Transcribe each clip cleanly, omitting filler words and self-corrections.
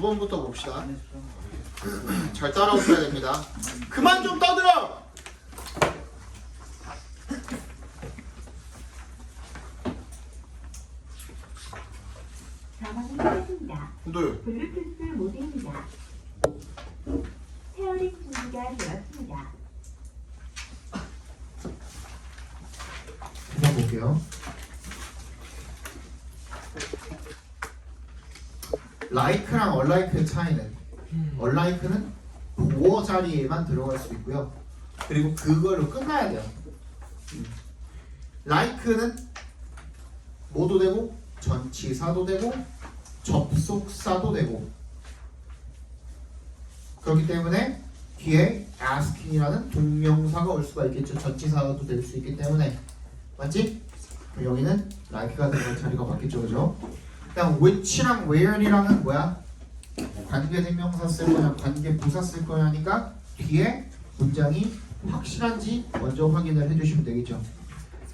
9번부터 봅시다. 잘 따라오셔야 됩니다. 그만 좀 떠들어! 전원이 켜집니다. 네. 블루투스 모드입니다. 페어링 준비가 되었습니다. 한번 볼게요. like랑 unlike의 차이는 unlike는 보어 자리에만 들어갈 수 있고요. 그리고 그걸로 끝나야 돼요. like는 뭐도 되고 전치사도 되고 접속사도 되고 그렇기 때문에 뒤에 asking이라는 동명사가 올 수가 있겠죠. 전치사도 될 수 있기 때문에 맞지? 그럼 여기는 like가 들어갈 자리가 맞겠죠, 그죠? 그냥 which랑 where이랑은 뭐야? 관계대명사 쓸 거냐, 관계부사 쓸 거냐니까 뒤에 문장이 확실한지 먼저 확인을 해주시면 되겠죠.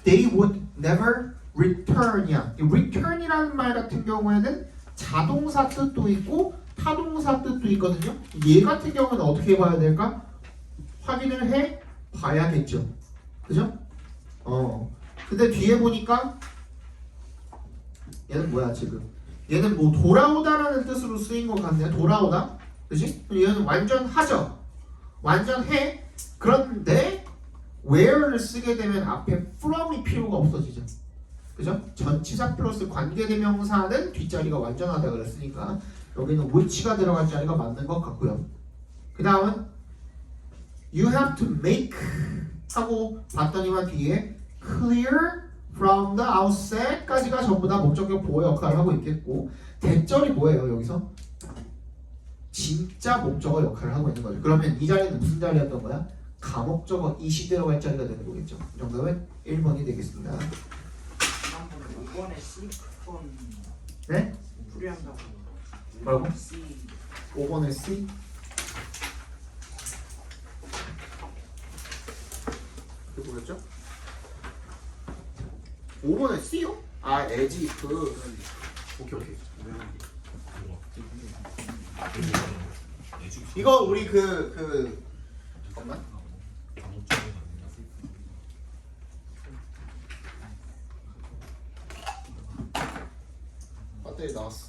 They would never return이야. 이 return이라는 말 같은 경우에는 자동사 뜻도 있고 타동사 뜻도 있거든요. 얘 같은 경우는 어떻게 봐야 될까? 확인을 해 봐야겠죠. 그죠? 근데 뒤에 보니까 얘는 뭐야 지금? 얘는 뭐 돌아오다라는 뜻으로 쓰인 것 같네요. 돌아오다, 그지? 얘는 완전 하죠. 완전 해. 그런데 where를 쓰게 되면 앞에 from이 필요가 없어지죠. 그죠? 전치사 플러스 관계대명사는 뒷자리가 완전하다 그랬으니까 여기는 which가 들어갈 자리가 맞는 것 같고요. 그 다음은 you have to make 하고 봤더니만 뒤에 clear from the outset까지가 전부 다 목적격 보호 역할을 하고 있겠고 대절이 뭐예요 여기서? 진짜 목적어 역할을 하고 있는 거죠. 그러면 이 자리는 무슨 자리였던 거야? 가목적어 이시 들어갈 자리가 되는 거겠죠. 정답은 1번이 되겠습니다. 5번에 C 폰 네? 풀이한다고. 뭐라고? C 5번에 C? 그게 뭐였죠? 5번에 C요? 아, as if. 오케이. 이거 우리 잠깐만. 배터리 나왔어.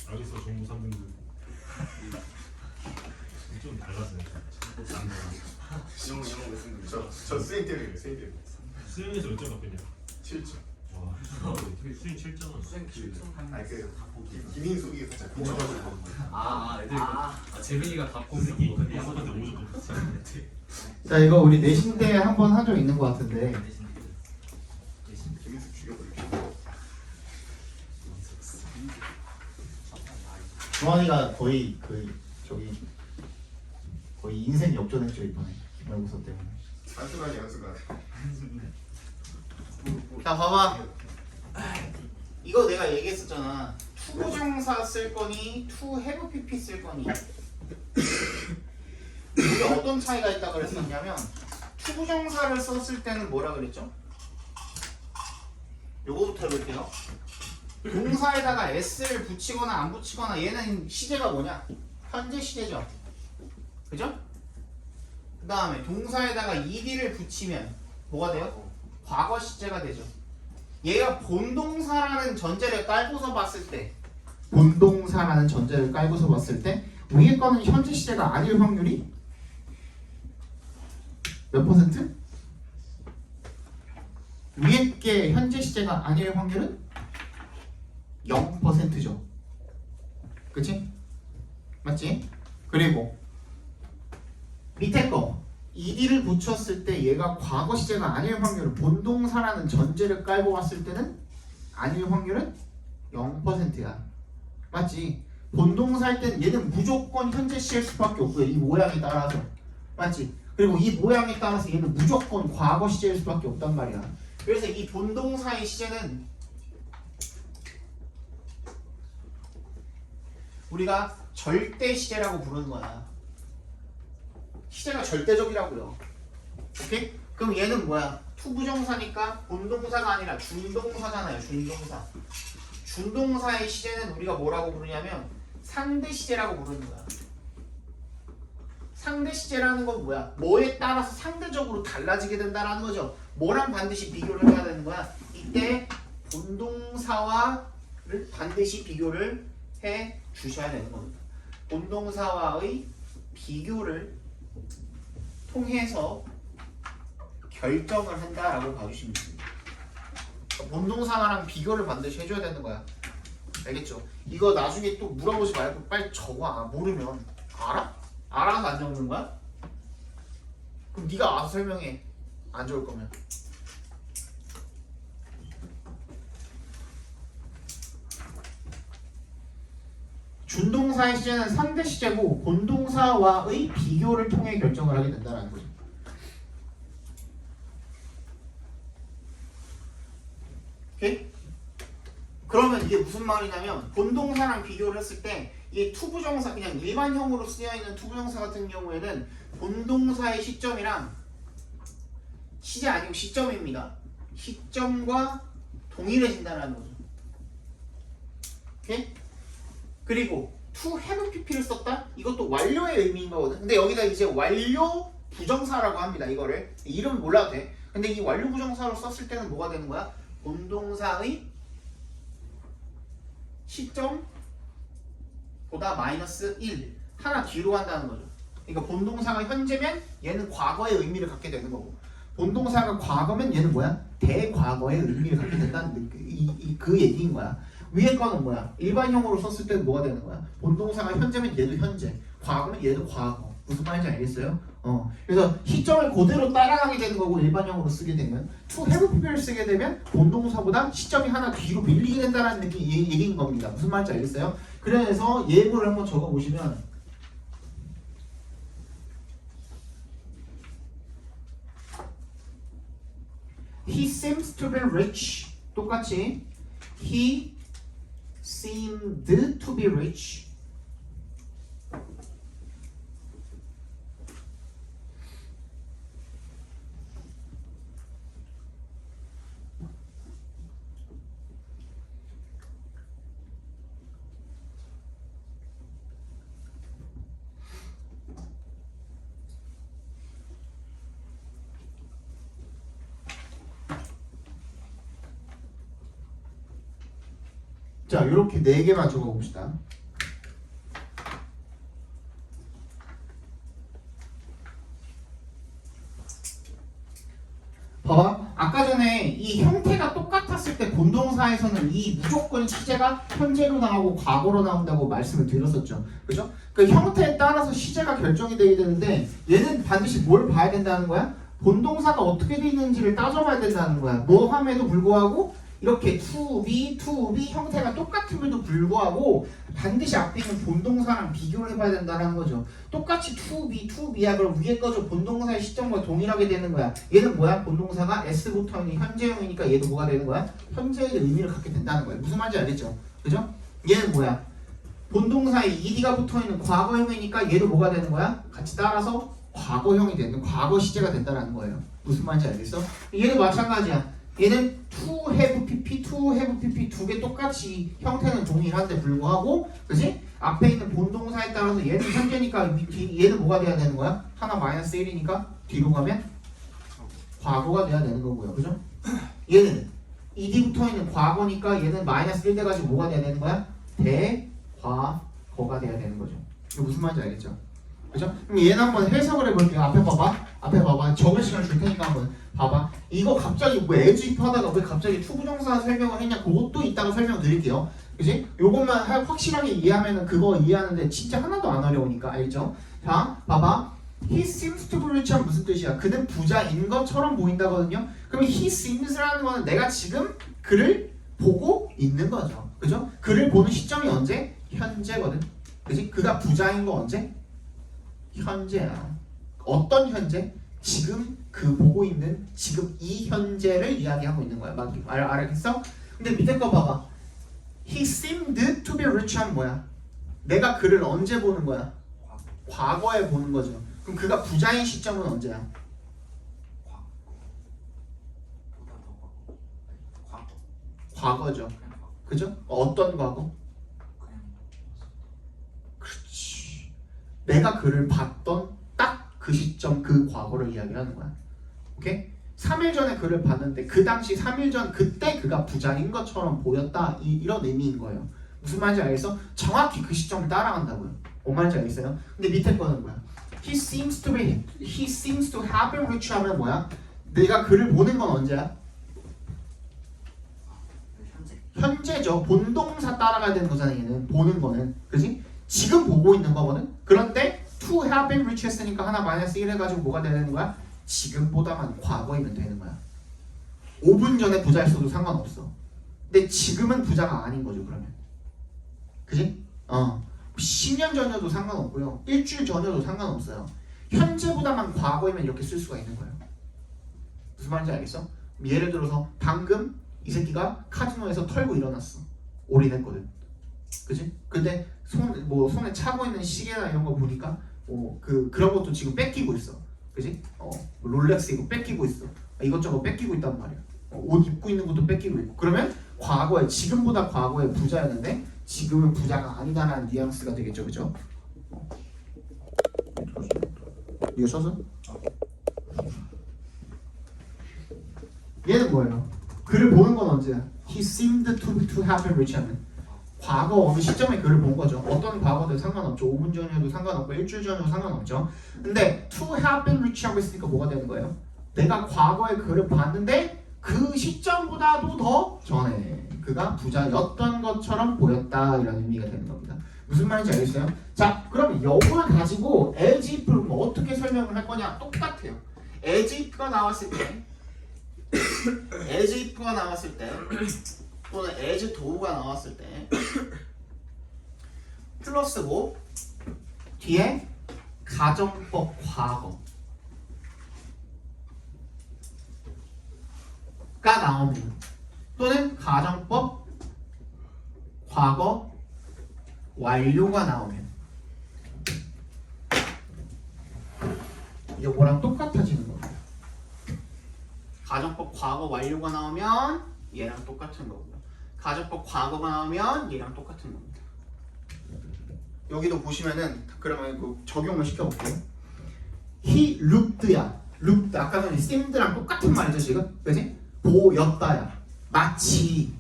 알겠어, 정부 3등급. 좀 달랐어요. 영어 몇 등급이죠? 저 수행 때문에 수행 때문에 수영에서 몇 점 받겠냐? 7점. 와, 수영 7점. 수행 7점. 아니 김인숙이 살짝 고쳐가지고 애들 재민이가 다 뽑는 이 거거든요. 야석한테 5점 받았어. 자, 이거 우리 내신 때 한 번 한 적 있는 것 같은데 김인숙 죽여버릴게. 주환이가 거의 거의 인생 역전했죠 이번에 기말고사 때문에. 한순간이 자, 봐봐. 이거 내가 얘기했었잖아. 투부정사 쓸 거니, 투 have pp 쓸 거니. 이게 어떤 차이가 있다 그랬었냐면 투부정사를 썼을 때는 뭐라 그랬죠? 요거부터 해볼게요. 동사에다가 s를 붙이거나 안 붙이거나 얘는 시제가 뭐냐? 현재 시제죠. 그죠? 그 다음에 동사에다가 ed를 붙이면 뭐가 돼요? 과거 시제가 되죠. 얘가 본동사라는 전제를 깔고서 봤을 때 위에 거는 현재 시제가 아닐 확률이 몇 퍼센트? 위에 게 현재 시제가 아닐 확률은 0%죠. 그치? 맞지? 그리고 밑에 거 ed를 붙였을 때 얘가 과거 시제가 아닐 확률은 본동사라는 전제를 깔고 왔을 때는 아닐 확률은 0%야. 맞지? 본동사일 땐 얘는 무조건 현재 시일 수밖에 없고요. 이 모양에 따라서. 맞지? 그리고 이 모양에 따라서 얘는 무조건 과거 시제일 수밖에 없단 말이야. 그래서 이 본동사의 시제는 우리가 절대 시제라고 부르는 거야. 시제가 절대적이라고요. 오케이? 그럼 얘는 뭐야? 투부정사니까 본동사가 아니라 준동사잖아요. 준동사. 준동사의 시제는 우리가 뭐라고 부르냐면 상대 시제라고 부르는 거야. 상대 시제라는 건 뭐야? 뭐에 따라서 상대적으로 달라지게 된다라는 거죠. 뭐랑 반드시 비교를 해야 되는 거야? 이때 본동사와를 반드시 비교를 해 주셔야 되는 겁니다. 본동사와의 비교를 통해서 결정을 한다라고 봐주시면 됩니다. 본동사랑 비교를 반드시 해줘야 되는 거야. 알겠죠? 이거 나중에 또 물어보지 말고 빨리 적어. 모르면 알아? 알아서 안 적는 거야? 그럼 네가 알아서 설명해. 안 적을 거면. 준동사의 시제는 상대 시제고 본동사와의 비교를 통해 결정을 하게 된다는 거죠. 오케이? 그러면 이게 무슨 말이냐면 본동사랑 비교를 했을 때 이 투부정사 그냥 일반형으로 쓰여있는 투부정사 같은 경우에는 본동사의 시점이랑 시제 아니고 시점입니다. 시점과 동일해진다는 거죠. 오케이? 그리고 to have pp를 썼다? 이것도 완료의 의미인 거거든. 근데 여기다 이제 완료 부정사라고 합니다. 이거를 이름 몰라도 돼. 근데 이 완료 부정사로 썼을 때는 뭐가 되는 거야? 본동사의 시점보다 마이너스 1 하나 뒤로 간다는 거죠. 그러니까 본동사가 현재면 얘는 과거의 의미를 갖게 되는 거고 본동사가 과거면 얘는 뭐야? 대과거의 의미를 갖게 된다는 그 얘기인 거야. 위에 거는 뭐야? 일반형으로 썼을 때는 뭐가 되는 거야? 본동사가 현재면 얘도 현재, 과거면 얘도 과거. 무슨 말인지 알겠어요? 그래서 시점을 그대로 따라가게 되는 거고 일반형으로 쓰게 되면 to have pp를 쓰게 되면 본동사보다 시점이 하나 뒤로 밀리게 된다는 느낌 얘기인 겁니다. 무슨 말인지 알겠어요? 그래서 예문을 한번 적어보시면 He seems to be rich. 똑같이 He seemed to be rich. 자, 이렇게 4개만 적어봅시다. 봐봐. 아까 전에 이 형태가 똑같았을 때 본동사에서는 이 무조건 시제가 현재로 나오고 과거로 나온다고 말씀을 드렸었죠. 그죠? 그 형태에 따라서 시제가 결정이 되게 되는데 얘는 반드시 뭘 봐야 된다는 거야? 본동사가 어떻게 되어 있는지를 따져봐야 된다는 거야. 뭐 함에도 불구하고 이렇게 to be 형태가 똑같음에도 불구하고 반드시 앞에 있는 본동사랑 비교를 해봐야 된다는 거죠. 똑같이 to be야. 그럼 위에 거죠. 본동사의 시점과 동일하게 되는 거야. 얘는 뭐야? 본동사가 s부터 있는 현재형이니까 얘도 뭐가 되는 거야? 현재의 의미를 갖게 된다는 거야. 무슨 말인지 알겠죠? 그죠? 얘는 뭐야? 본동사에 ed가 붙어있는 과거형이니까 얘도 뭐가 되는 거야? 같이 따라서 과거형이 되는 과거 시제가 된다는 거예요. 무슨 말인지 알겠어? 얘도 마찬가지야. 얘는 to have pp 두 개 똑같이 형태는 동일한데 불구하고 그지? 앞에 있는 본동사에 따라서 얘는 현재니까 얘는 뭐가 돼야 되는 거야? 하나 마이너스 1이니까 뒤로 가면 과거가 돼야 되는 거고요. 그죠? 얘는 ed 붙어있는 과거니까 얘는 마이너스 1 돼가지고 뭐가 돼야 되는 거야? 대과거가 돼야 되는 거죠. 이게 무슨 말인지 알겠죠? 그죠? 그럼 얘는 한번 해석을 해볼게요. 앞에 봐봐. 앞에 봐봐. 적은 시간 줄 테니까 한번 봐봐. 이거 갑자기 뭐 as if 하다가 왜 갑자기 투부정사 설명을 했냐? 그것도 이따가 설명드릴게요. 그지? 요것만 확실하게 이해하면은 그거 이해하는데 진짜 하나도 안 어려우니까 알죠? 자, 봐봐. He seems to be rich한 무슨 뜻이야? 그는 부자인 것처럼 보인다거든요. 그럼 he seems라는 거는 내가 지금 그를 보고 있는 거죠. 그죠? 그를 보는 시점이 언제? 현재거든. 그지? 그가 부자인 거 언제? 현재야. 어떤 현재? 지금 그 보고 있는 지금 이 현재를 이야기하고 있는 거야. 알겠어? 근데 밑에 거 봐봐. He seemed to be rich 하면 뭐야? 내가 그를 언제 보는 거야? 과거에 보는 거죠. 그럼 그가 부자인 시점은 언제야? 과거죠. 그죠? 어떤 과거? 그렇지. 내가 그를 봤던 딱 그 시점 그 과거를 이야기하는 거야. 오케이? 3일 전에 그를 봤는데 그 당시 3일 전 그때 그가 부자인 것처럼 보였다. 이런 의미인 거예요. 무슨 말인지 알겠어? 정확히 그 시점을 따라간다고요. 뭔 말인지 알겠어요? 근데 밑에 거는 뭐야? He seems to have been rich 하면 뭐야? 내가 그를 보는 건 언제야? 현재죠. 본동사 따라가야 되는 거잖아. 얘는 보는 거는. 그지? 지금 보고 있는 거거든. 그런데 to have been rich 했으니까 하나 마이너스 1 해가지고 뭐가 되는 거야? 지금보다만 과거이면 되는 거야. 5분 전에 부자였어도 상관없어. 근데 지금은 부자가 아닌 거죠. 그러면. 그지? 10년 전이어도 상관없고요. 일주일 전이어도 상관없어요. 현재보다만 과거이면 이렇게 쓸 수가 있는 거예요. 무슨 말인지 알겠어? 예를 들어서 방금 이 새끼가 카지노에서 털고 일어났어. 올인했거든. 그지? 근데 손에 차고 있는 시계나 이런 거 보니까 그런 것도 지금 뺏기고 있어. 그지? 롤렉스 이거 뺏기고 있어. 이것저것 뺏기고 있단 말이야. 옷 입고 있는 것도 뺏기고 있고. 그러면 과거에 지금보다 과거에 부자였는데 지금은 부자가 아니다라는 뉘앙스가 되겠죠. 그죠? 이거 써서? 얘는 뭐예요? 그를 보는 건 언제야? He seemed to have been rich 하면 과거 어느 시점에 그를 본 거죠. 어떤 과거도 상관없죠. 5분 전이어도 상관없고 일주일 전이어도 상관없죠. 근데 to have been rich 하고 있으니까 뭐가 되는 거예요? 내가 과거에 그를 봤는데 그 시점보다도 더 전에 그가 부자였던 것처럼 보였다 이런 의미가 되는 겁니다. 무슨 말인지 알겠어요? 자, 그럼 이걸 가지고 as if를 뭐 어떻게 설명을 할 거냐? 똑같아요. as if가 나왔을 때 as if가 나왔을 때 또는 as do가 나왔을 때 플러스고 뒤에 가정법 과거가 나오면 또는 가정법 과거 완료가 나오면 이게 뭐랑 똑같아지는 겁니다. 가정법 과거 완료가 나오면 얘랑 똑같은 거고요. 가정법 과거가 나오면 얘랑 똑같은 겁니다. 여기도 보시면은 그러면 그 적용을 시켜볼게요. He looked야. looked 아까 전에 seemed랑 똑같은 말이죠 지금, 그지? 보였다야. 마치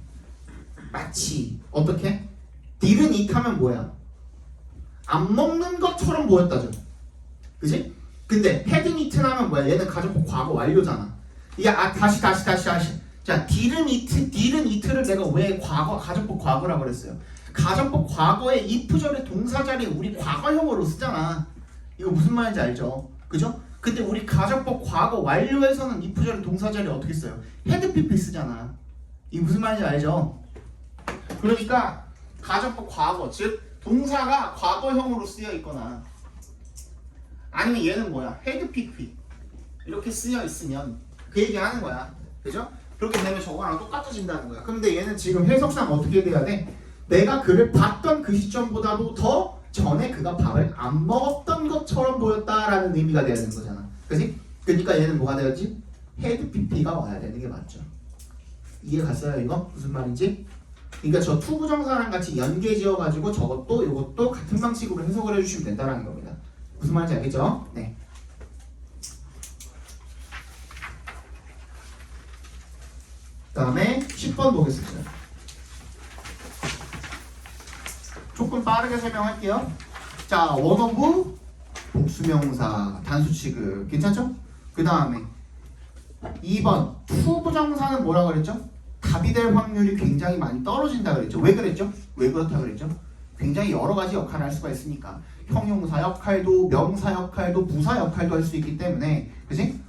어떻게? didn't eat 하면 뭐야? 안 먹는 것처럼 보였다죠. 그지? 근데 hadn't eaten 하면 뭐야? 얘는 가정법 과거 완료잖아. 다시. 자, didn't eat를 내가 왜 가정법 과거라고 그랬어요? 가정법 과거에 if절의 동사자리 우리 과거형으로 쓰잖아. 이거 무슨 말인지 알죠? 그죠? 근데 우리 가정법 과거 완료에서는 if절의 동사자리 어떻게 써요? had pp 쓰잖아. 이게 무슨 말인지 알죠? 그러니까 가정법 과거, 즉 동사가 과거형으로 쓰여 있거나 아니면 얘는 뭐야? had pp 이렇게 쓰여 있으면 그 얘기 하는 거야. 그죠? 그렇게 되면 저거랑 똑같아진다는 거야. 근데 얘는 지금 해석상 어떻게 돼야 돼? 내가 그를 봤던 그 시점보다도 더 전에 그가 밥을 안 먹었던 것처럼 보였다라는 의미가 돼야 되는 거잖아. 그지? 그러니까 얘는 뭐가 돼야지? had pp가 와야 되는 게 맞죠. 이해 갔어요 이거? 무슨 말인지? 그러니까 저 투부정사랑 같이 연계 지어가지고 저것도 이것도 같은 방식으로 해석을 해주시면 된다는 겁니다. 무슨 말인지 알겠죠? 네. 다음에 10번 보겠습니다. 조금 빠르게 설명할게요. 자, 원어브 복수명사 단수 취급 괜찮죠? 그 다음에 2번 to 부정사는 뭐라 그랬죠? 답이 될 확률이 굉장히 많이 떨어진다 그랬죠. 왜 그랬죠? 왜 그렇다 그랬죠? 굉장히 여러 가지 역할을 할 수가 있으니까 형용사 역할도 명사 역할도 부사 역할도 할 수 있기 때문에 그지?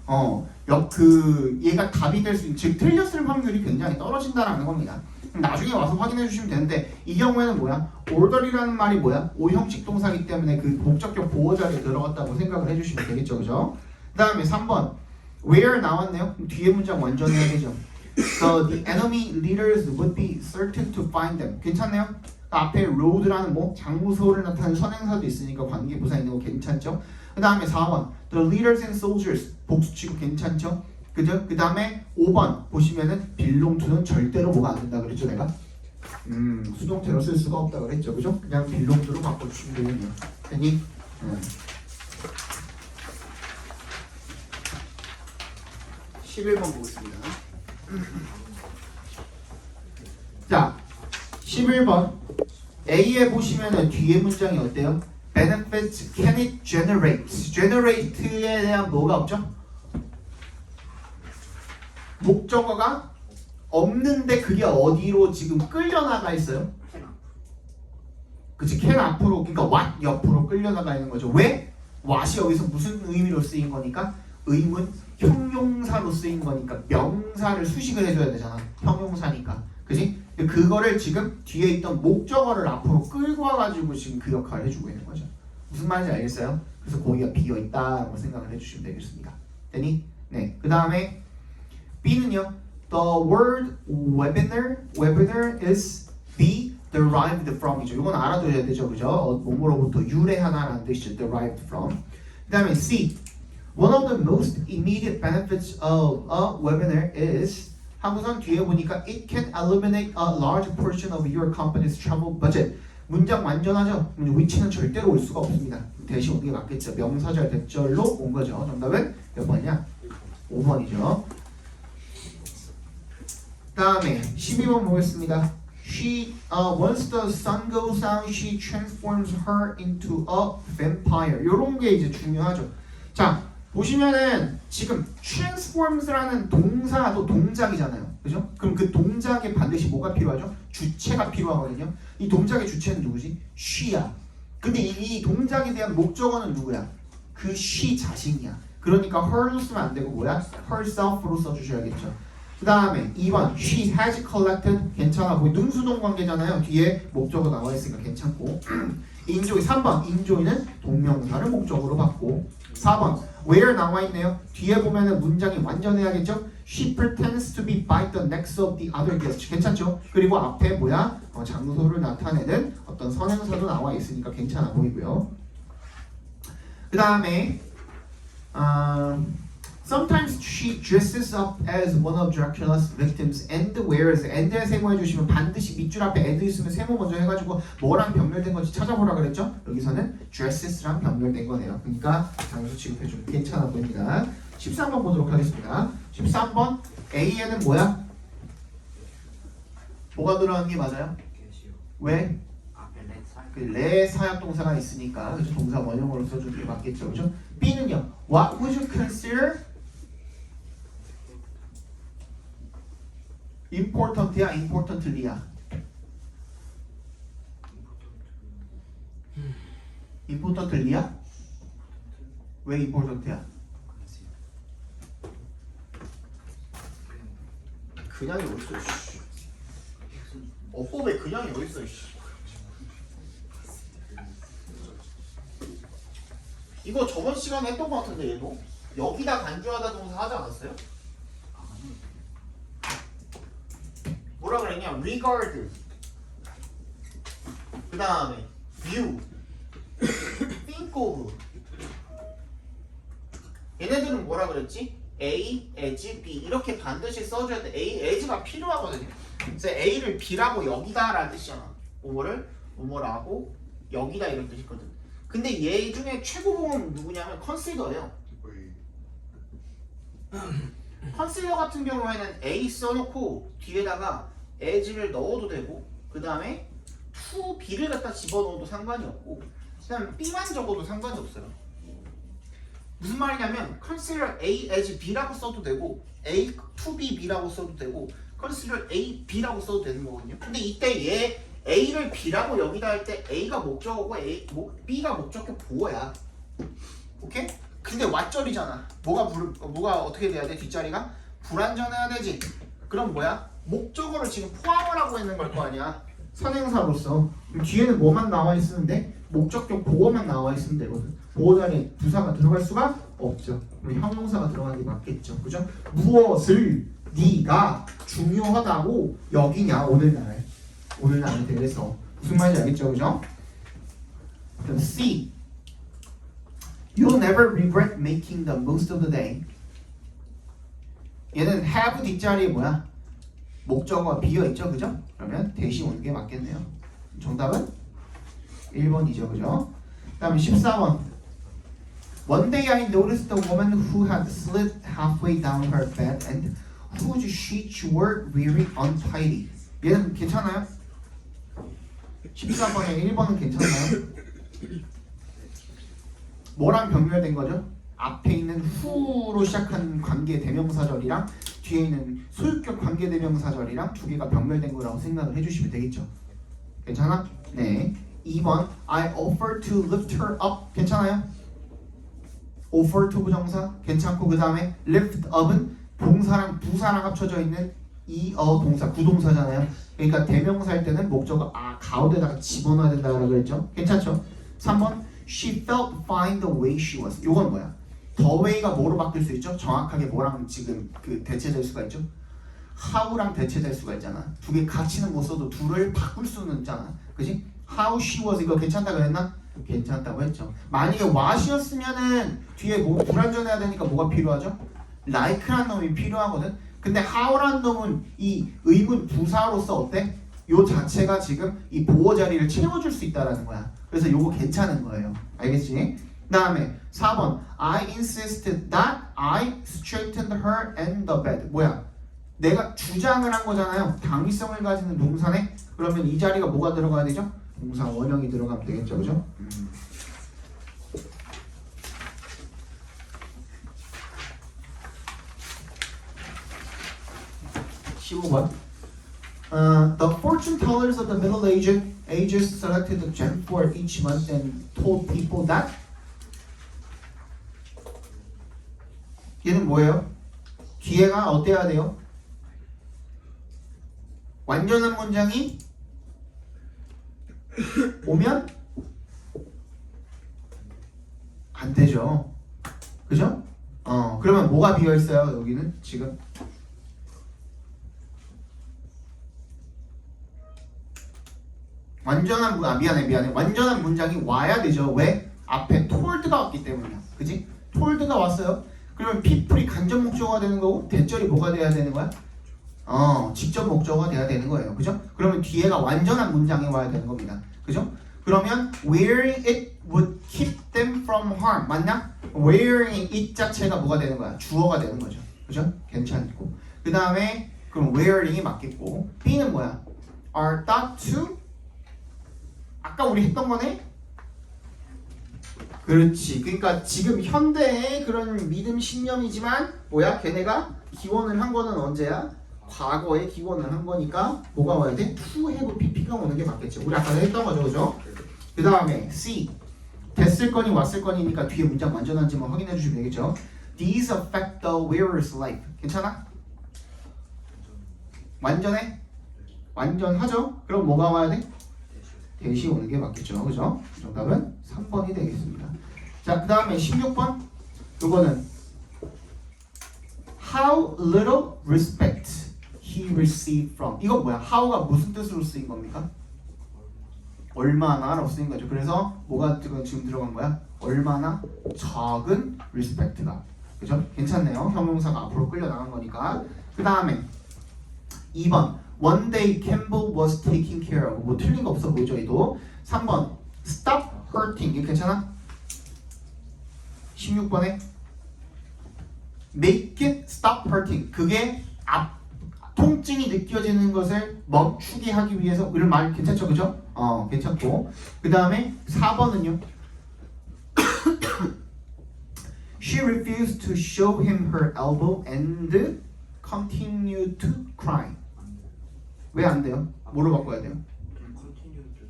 얘가 답이 될 수 있는 즉 틀렸을 확률이 굉장히 떨어진다라는 겁니다. 나중에 와서 확인해 주시면 되는데 이 경우에는 뭐야? order이라는 말이 뭐야? 오형식 동사이기 때문에 그 목적격 보호 자리에 들어갔다고 생각을 해주시면 되겠죠, 그죠? 그 다음에 3번 where 나왔네요. 뒤에 문장 완전 해야 되죠. So the enemy leaders would be certain to find them. 괜찮네요? 앞에 road라는 뭐 장소를 나타내는 선행사도 있으니까 관계부사 있는 거 괜찮죠? 그 다음에 4번 the leaders and soldiers 복수치고 괜찮죠? 그죠? 그 다음에 5번 보시면은 belong to는 절대로 뭐가 안 된다 그랬죠 내가? 수동태로 쓸 수가 없다 그랬죠 그죠? 그냥 belong to로 바꿔주시면 되겠네요. 됐니? 11번 보겠습니다. 자 11번 A에 보시면은 뒤에 문장이 어때요? Benefits can it generate? generate에 대한 뭐가 없죠? 목적어가 없는데 그게 어디로 지금 끌려나가 있어요? 그치 can 앞으로 그러니까 what 옆으로 끌려나가 있는 거죠. 왜? what이 여기서 무슨 의미로 쓰인 거니까? 의문 형용사로 쓰인 거니까 명사를 수식을 해줘야 되잖아. 형용사니까 그치? 그거를 지금 뒤에 있던 목적어를 앞으로 끌고 와가지고 지금 그 역할을 해주고 있는 거죠. 무슨 말인지 알겠어요? 그래서 거기가 비어있다라고 생각을 해주시면 되겠습니다. 되니? 네. 그 다음에 B는요. The word webinar is the derived from이죠. 이건 알아둬야 되죠. 그죠? 뭐뭐로부터 유래하다라는 뜻이죠. derived from. 그 다음에 C. One of the most immediate benefits of a webinar is 하고선 뒤에 보니까 it can eliminate a large portion of your company's travel budget. 문장 완전하죠? 위치는 절대로 올 수가 없습니다. 대신 오는 게 맞겠죠. 명사절 대절로 온 거죠. 정답은 몇 번이냐? 5번이죠. 다음에 12번 보겠습니다. She once the sun goes down, she transforms her into a vampire. 이런 게 이제 중요하죠. 자. 보시면은 지금 transforms라는 동사도 동작이잖아요. 그죠? 그럼 그 동작에 반드시 뭐가 필요하죠? 주체가 필요하거든요. 이 동작의 주체는 누구지? she야. 근데 이 동작에 대한 목적어는 누구야? 그 she 자신이야. 그러니까 her로 쓰면 안 되고 뭐야? herself로 써주셔야겠죠. 그 다음에 2번 she has collected 괜찮아. 거기 능수동 관계잖아요. 뒤에 목적어 나와 있으니까 괜찮고 enjoy 3번 enjoy는 동명사를 목적으로 받고 4번 where 나와 있네요. 뒤에 보면은 문장이 완전해야겠죠. She pretends to be by the necks of the other guests. 괜찮죠? 그리고 앞에 뭐야? 장소를 나타내는 어떤 선행사도 나와 있으니까 괜찮아 보이고요. 그 다음에 Sometimes she dresses up as one of Dracula's victims and wears and에 세모해 주시면 반드시 밑줄 앞에 and 있으면 세모 먼저 해가지고 뭐랑 병렬된 건지 찾아보라 그랬죠? 여기서는 dresses랑 병렬된 거네요. 그러니까 장소 취급해주면 괜찮아 보입니다. 13번 보도록 하겠습니다. 13번 A에는 뭐야? 뭐가 들어간 게 맞아요? 왜? 그 레 사역 동사가 있으니까 그래서 동사 원형으로 써주는 게 맞겠죠, 그죠? B는요. What would you consider important야, importantly야? importantly야? 왜 important야? 그냥이 어딨어? 어법에 그냥이 어딨어? 이거 저번 시간에 했던 것 같은데 얘도 여기다 간주하다 동사 하지 않았어요? 뭐라 그랬냐? regard 그 다음에 view think of 얘네들은 뭐라 그랬지? A, as, B 이렇게 반드시 써줘야 돼. A, as가 필요하거든요. 그래서 A를 B라고 여기다 라는 뜻이잖아. 뭐뭐라고 여기다 이런 뜻이거든. 근데 얘 중에 최고봉은 누구냐면 컨시더예요. 컨시더 같은 경우에는 A 써놓고 뒤에다가 as를 넣어도 되고 그 다음에 to B를 갖다 집어넣어도 상관이 없고 그 다음에 B만 적어도 상관이 없어요. 무슨 말이냐면 consider A as B라고 써도 되고 A to be B라고 써도 되고 consider A, B라고 써도 되는 거거든요. 근데 이때 얘 A를 B라고 여기다 할 때 A가 목적어고 B가 목적어 보어야. 오케이? 근데 왓절이잖아. 뭐가 어떻게 돼야 돼? 뒷자리가 불완전해야 되지. 그럼 뭐야? 목적어를 지금 포함을 하고 있는 걸 거 아니야. 선행사로서. 그럼 뒤에는 뭐만 나와 있으는데 목적격 보어만 나와 있으면 되거든. 보어 자리에 부사가 들어갈 수가 없죠. 그럼 형용사가 들어가는 게 맞겠죠. 그죠? 무엇을 네가 중요하다고 여기냐 오늘날에 대해서 무슨 말인지 알겠죠? 그죠? 그럼 C You'll never regret making the most of the day. 얘는 have 뒷자리에 뭐야? 목적어가 비어있죠, 그죠? 그러면 대신 오는 게 맞겠네요. 정답은 1번이죠, 그죠? 그 다음에 14번. One day I noticed a woman who had slid halfway down her bed and whose sheets were very untidy. 얘는 괜찮아요? 14번에 1번은 괜찮나요? 뭐랑 병렬된 거죠? 앞에 있는 who로 시작한 관계 대명사절이랑 뒤에 있는 소유격 관계 대명사절이랑 두 개가 병렬된 거라고 생각을 해주시면 되겠죠. 괜찮아? 네. 2번 I offered to lift her up. 괜찮아요? offer to 부정사 괜찮고 그 다음에 lift up은 동사랑 부사랑 합쳐져 있는 동사 구동사잖아요. 그러니까 대명사일 때는 목적어 가운데다가 집어넣어야 된다고 그랬죠. 괜찮죠? 3번 She felt fine the way she was. 이건 뭐야? the way가 뭐로 바뀔 수 있죠? 정확하게 뭐랑 지금 대체될 수가 있죠? how랑 대체될 수가 있잖아. 두 개 같이는 못 써도 둘을 바꿀 수는 있잖아. 그지? how she was 이거 괜찮다 그랬나? 괜찮다고 했죠. 만약에 what이었으면은 뒤에 뭐 불완전해야 되니까 뭐가 필요하죠? like란 놈이 필요하거든. 근데 how란 놈은 이 의문 부사로서 어때? 요 자체가 지금 이 보호 자리를 채워줄 수 있다라는 거야. 그래서 요거 괜찮은 거예요. 알겠지? 그 다음에 4번 I insisted that I straightened her and the bed. 뭐야? 내가 주장을 한 거잖아요. 당위성을 가지는 동사네. 그러면 이 자리가 뭐가 들어가야 되죠? 동사 원형이 들어가면 되겠죠. 그죠? 15번 The fortune tellers of the Middle Ages selected a gem for each month and told people that 얘는 뭐예요? 뒤에가 어때야 돼요? 완전한 문장이 오면 안 되죠. 그죠? 그러면 뭐가 비어 있어요? 여기는 지금 미안해. 완전한 문장이 와야 되죠. 왜? 앞에 told가 왔기 때문이야. 그지? told가 왔어요. 그러면 people이 간접 목적어가 되는 거고 대절이 뭐가 돼야 되는 거야? 직접 목적어가 돼야 되는 거예요. 그죠? 그러면 뒤에가 완전한 문장이 와야 되는 겁니다. 그죠? 그러면 wearing it would keep them from harm. 맞나? wearing it 자체가 뭐가 되는 거야? 주어가 되는 거죠. 그죠? 괜찮고. 그 다음에 그럼 wearing이 맞겠고 B는 뭐야? are thought to 아까 우리 했던 거네? 그렇지. 그러니까 지금 현대의 그런 믿음 신념이지만 뭐야? 걔네가 기원을 한 거는 언제야? 과거에 기원을 한 거니까 뭐가 와야 돼? to have pp가 오는 게 맞겠죠. 우리 아까 했던 거죠. 그죠? 그 다음에 C 됐을 거니 왔을 거니니까 뒤에 문장 완전한지만 확인해 주시면 되겠죠. These affect the wearer's life. 괜찮아? 완전해? 완전하죠? 그럼 뭐가 와야 돼? 대시 오는 게 맞겠죠. 그죠? 정답은 3번이 되겠습니다. 자, 그 다음에 16번. 이거는 How little respect he received from. 이거 뭐야? how가 무슨 뜻으로 쓰인 겁니까? 얼마나로 쓰인 거죠. 그래서 뭐가 지금 들어간 거야? 얼마나 적은 respect가. 그죠? 괜찮네요. 형용사가 앞으로 끌려 나간 거니까. 그 다음에 2번. One day Campbell was taken care of. 뭐 틀린 거 없어 보이죠? 얘도. 3번 Stop hurting. 이거 괜찮아? 16번에 Make it stop hurting. 그게 통증이 느껴지는 것을 멈추게 하기 위해서. 이런 말 괜찮죠? 그죠? 괜찮고. 그 다음에 4번은요 She refused to show him her elbow and continued to cry. 왜 안 돼요? 뭐로 바꿔야 돼요? 컨티뉴드.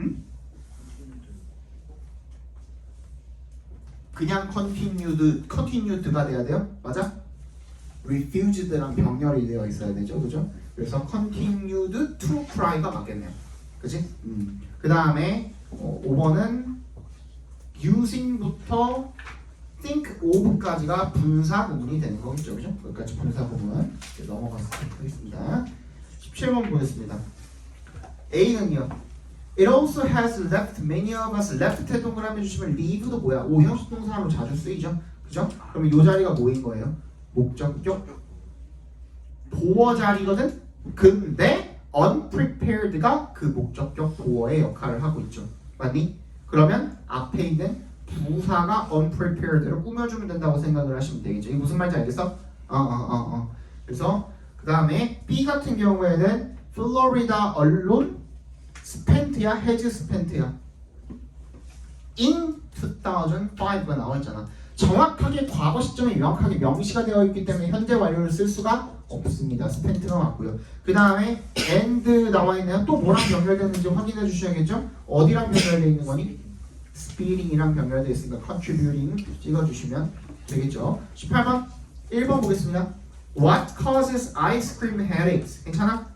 응? 그냥 continued가 돼야 돼요? 맞아? refused랑 병렬이 되어 있어야 되죠, 그죠? 그래서 continued to cry가 맞겠네요, 그지? 그 다음에 5번은 using부터 think of까지가 분사 구문이 되는 거겠죠, 그죠? 여기까지 분사 구문 넘어가도록 하겠습니다. 17번 보겠습니다. A는요. It also has left many of us. left에 동그라미 주시면 leave도 뭐야? 오형식 동사로 자주 쓰이죠, 그죠? 그럼 이 자리가 뭐인 거예요? 목적격 보어 자리거든. 근데 unprepared가 그 목적격 보어의 역할을 하고 있죠. 맞니? 그러면 앞에 있는 부사가 unprepared를 꾸며주면 된다고 생각을 하시면 되겠죠. 이게 무슨 말인지 알겠어? 그래서 그 다음에 B 같은 경우에는 Florida alone spent야 has spent야 in 2005가 나와있잖아. 정확하게 과거 시점에 명확하게 명시가 되어 있기 때문에 현재 완료를 쓸 수가 없습니다. spent가 맞고요. 그 다음에 and 나와 있네요. 또 뭐랑 연결되는지 확인해 주셔야겠죠? 어디랑 연결되어 있는 거니? speeding이랑 연결되어 있으니까 contributing 찍어주시면 되겠죠. 18번 1번 보겠습니다. What causes ice cream headaches? 괜찮아?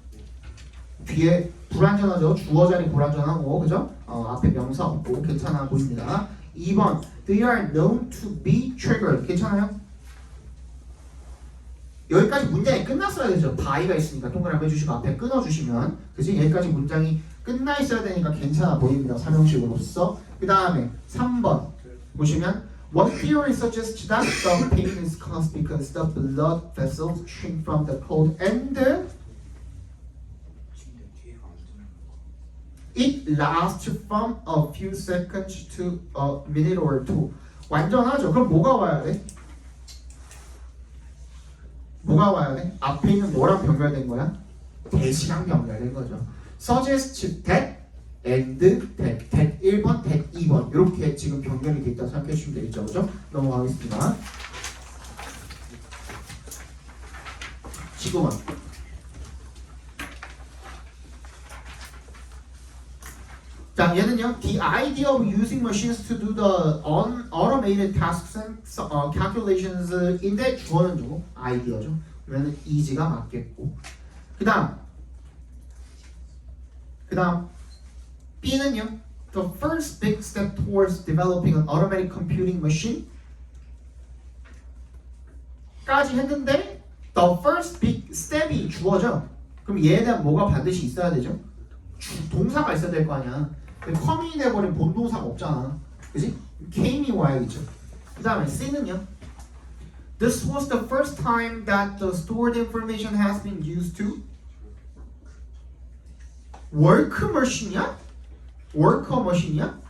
뒤에 불안전하죠. 주어 자리 불안전하고, 그죠? 앞에 명사 없고 괜찮아 보입니다. 2번 They are known to be triggered. 괜찮아요? 여기까지 문장이 끝났어야 되죠. by가 있으니까 동그라미 해주시고 앞에 끊어주시면, 그지? 여기까지 문장이 끝나 있어야 되니까 괜찮아 보입니다. 삼형식으로서. 그 다음에 3번 보시면 One theory suggests that the pain is caused because the blood vessels shrink from the cold and it lasts from a few seconds to a minute or two. 완전하죠. 그럼 뭐가 와야 돼? 뭐가 와야 돼? 앞에 있는 뭐랑 연결된 거야? 대시랑 연결된 거죠. suggest that and that. that 1번, that 2번 이렇게 지금 변경이 돼 있다고 생각해 주시면 되겠죠. 그죠? 넘어가겠습니다. 19번 자, 얘는요. The idea of using machines to do the automated tasks and calculations 인데 주어는 누구? 아이디어죠. 그러면 easy가 맞겠고. 그 다음 B는요. The first big step towards developing an automatic computing machine 까지 했는데 the first big step이 주어죠. 그럼 얘에 대한 뭐가 반드시 있어야 되죠? 동사가 있어야 될 거 아니야. come이 돼버린 본동사가 없잖아. 그지? came이 와야겠죠. 그 다음에 C는요. This was the first time that the stored information has been used to work machine이야? worker machine이야?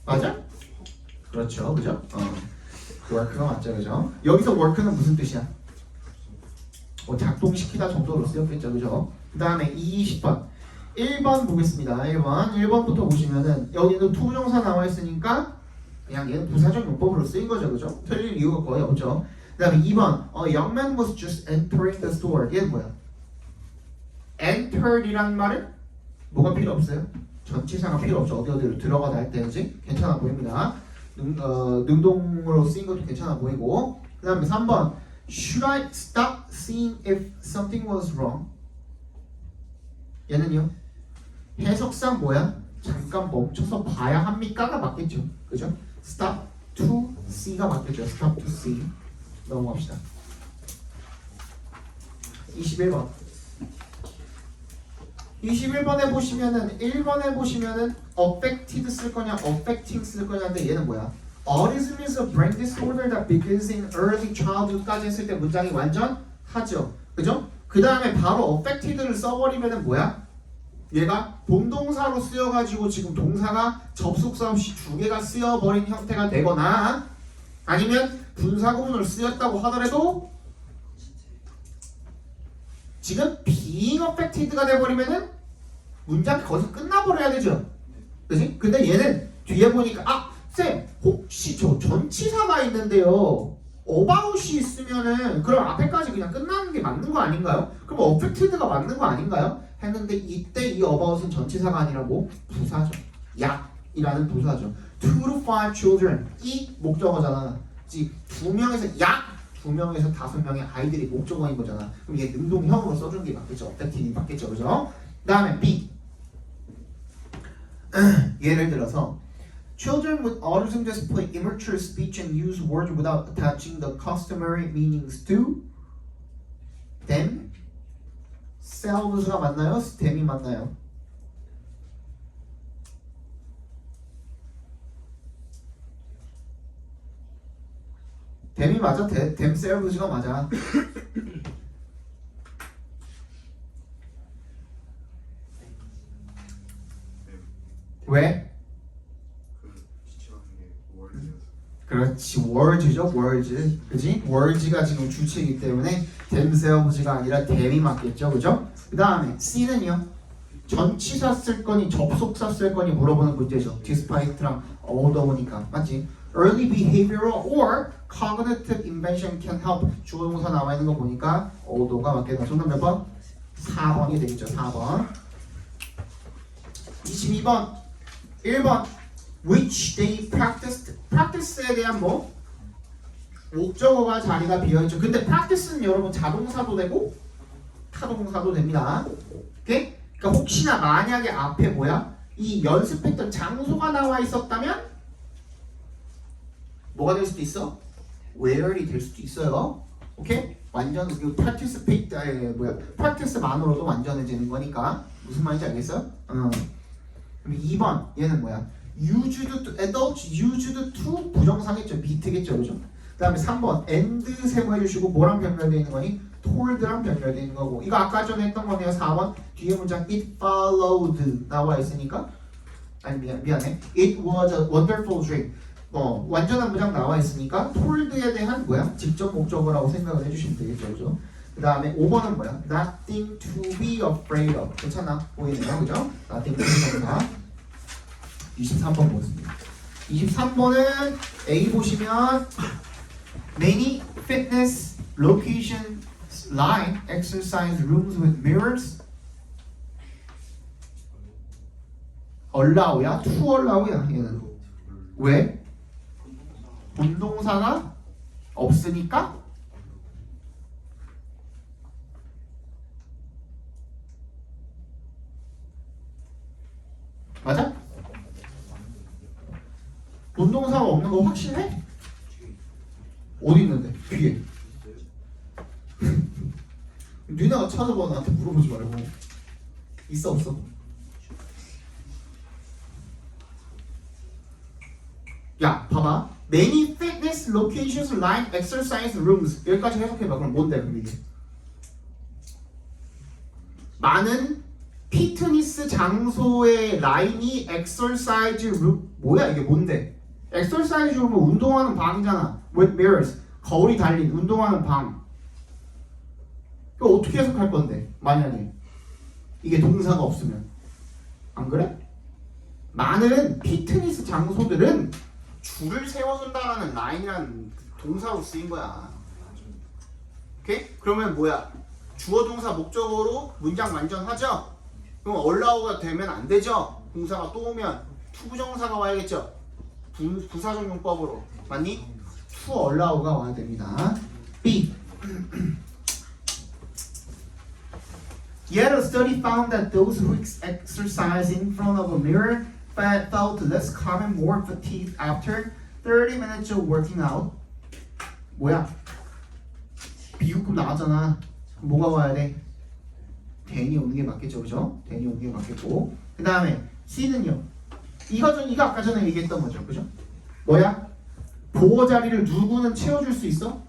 맞아? 그렇죠. 그죠? work가 맞죠. 그죠? 여기서 work는 무슨 뜻이야? 작동시키다 정도로 쓰였겠죠. 그죠? 그 다음에 20번 1번 보겠습니다. 1번부터 보시면은 여기는 투부정사 나와 있으니까 그냥 얘는 부사적 용법으로 쓰인 거죠. 그죠? 틀릴 이유가 거의 없죠. 그 다음에 2번 young man was just entering the store. 얘는 뭐야? entered이란 말은 뭐가 필요 없어요? 전치사가 필요 없죠. 어디로 들어가다 할 때지 괜찮아 보입니다. 능동으로 쓰인 것도 괜찮아 보이고. 그 다음에 3번 Should I stop seeing if something was wrong? 얘는요. 해석상 뭐야? 잠깐 멈춰서 봐야 합니까가 맞겠죠. 그죠? Stop to see가 맞겠죠. Stop to see. 넘어갑시다. 21번 21번에 보시면은 1번에 보시면은 affected 쓸 거냐 affecting 쓸 거냐인데 얘는 뭐야? Autism is a brain disorder that begins in early childhood까지 했을 때 문장이 완전 하죠. 그죠? 그 다음에 바로 affected를 써버리면은 뭐야? 얘가 본동사로 쓰여가지고 지금 동사가 접속사 없이 두 개가 쓰여버린 형태가 되거나 아니면 분사구문으로 쓰였다고 하더라도 지금 being affected가 돼버리면은 문장이 거기서 끝나버려야 되죠. 그지? 근데 얘는 뒤에 보니까 쌤 혹시 저 전치사가 있는데요. about이 있으면은 그럼 앞에까지 그냥 끝나는 게 맞는 거 아닌가요? 그럼 affected가 맞는 거 아닌가요? 했는데 이때 이 about은 전치사가 아니라 뭐? 부사죠. 약이라는 부사죠. 2 to 5 children 이 목적어잖아. 즉 2명에서 약 2명에서 5명의 아이들이 목적어인 거잖아. 그럼 얘 능동형으로 써준 게 맞겠죠. affected이 맞겠죠. 그죠? 그 다음에 B 예를 들어서 Children with autism display immature speech and use words without attaching the customary meanings to them. selves가 맞나요? them이 맞나요? them이 맞아. themselves가 맞아. 왜? 그 지치가 게 월드여서. 그렇지, words죠, words. 그지? words가 지금 주체이기 때문에 themselves가 아니라 them이 맞겠죠, 그죠? 그 다음에 C는요, 전치사 쓸 거니 접속사 쓸 거니 물어보는 문제죠. despite랑 although니까 맞지? Early behavioral or cognitive invention can help. 주어 동사 나와 있는 거 보니까 although가 맞겠다. 정답 몇 번? 4번이 되겠죠. 4번. 22번 1번 which they practiced. practice에 대한 뭐? 목적어가 자리가 비어있죠. 근데 practice는 여러분 자동사도 되고 타동사도 됩니다. 오케이? 그러니까 혹시나 만약에 앞에 뭐야? 이 연습했던 장소가 나와 있었다면 뭐가 될 수도 있어? where이 될 수도 있어요. 오케이? 완전 그 participate practice만으로도 완전해지는 거니까 무슨 말인지 알겠어요? 그럼 2번 얘는 뭐야? used to adults used to 부정사겠죠. beat겠죠. 그죠? 그 다음에 3번 and 세모해 주시고 뭐랑 변별되어 있는 거니? told랑 변별되어 있는 거고 이거 아까 전에 했던 거네요. 4번 뒤에 문장 it followed 나와 있으니까 아니 미안해 it was a wonderful dream 완전한 문장 나와 있으니까 told에 대한 뭐야? 직접 목적어라고 생각을 해주시면 되겠죠. 그죠? 그 다음에 5번은 뭐야? nothing to be afraid of 괜찮아? 보이네요. 그죠? nothing to be afraid of 23번 보겠습니다. 23번은 A 보시면 many fitness locations line exercise rooms with mirrors allow야? to allow야 얘는 왜? 분동사가 없으니까 맞아? 분동사가 없는 거 확실해? 어디 있는데? 뒤에 니네가 찾아봐. 나한테 물어보지 말고. 있어 없어? 야 봐봐 many fitness locations line exercise rooms 여기까지 해석해봐. 그럼 뭔데 그럼 이게 많은 피트니스 장소의 라인이 exercise room 뭐야 이게 뭔데? exercise room은 운동하는 방이잖아. with mirrors 거울이 달린 운동하는 방. 이거 어떻게 해석할 건데? 만약에 이게 동사가 없으면 안 그래? 많은 피트니스 장소들은 줄을 세워준다라는 라인이라는 동사로 쓰인 거야. 오케이? 그러면 뭐야? 주어 동사 목적어로 문장 완전하죠? 그럼 allow가 되면 안 되죠? 동사가 또 오면 투부정사가 와야겠죠? 부사적 용법으로 맞니? to allow가 와야 됩니다. B Yet a study found that those who exercise in front of a mirror felt less calm and more fatigued after 30 minutes of working out. 뭐야? 비유급 나왔잖아. 뭐가 와야 돼? then이 오는 게 맞겠죠, 그죠? then이 오는 게 맞겠고. 그 다음에 C는요. 이거 아까 전에 얘기했던 거죠, 그죠? 뭐야? 보호 자리를 누구는 채워줄 수 있어?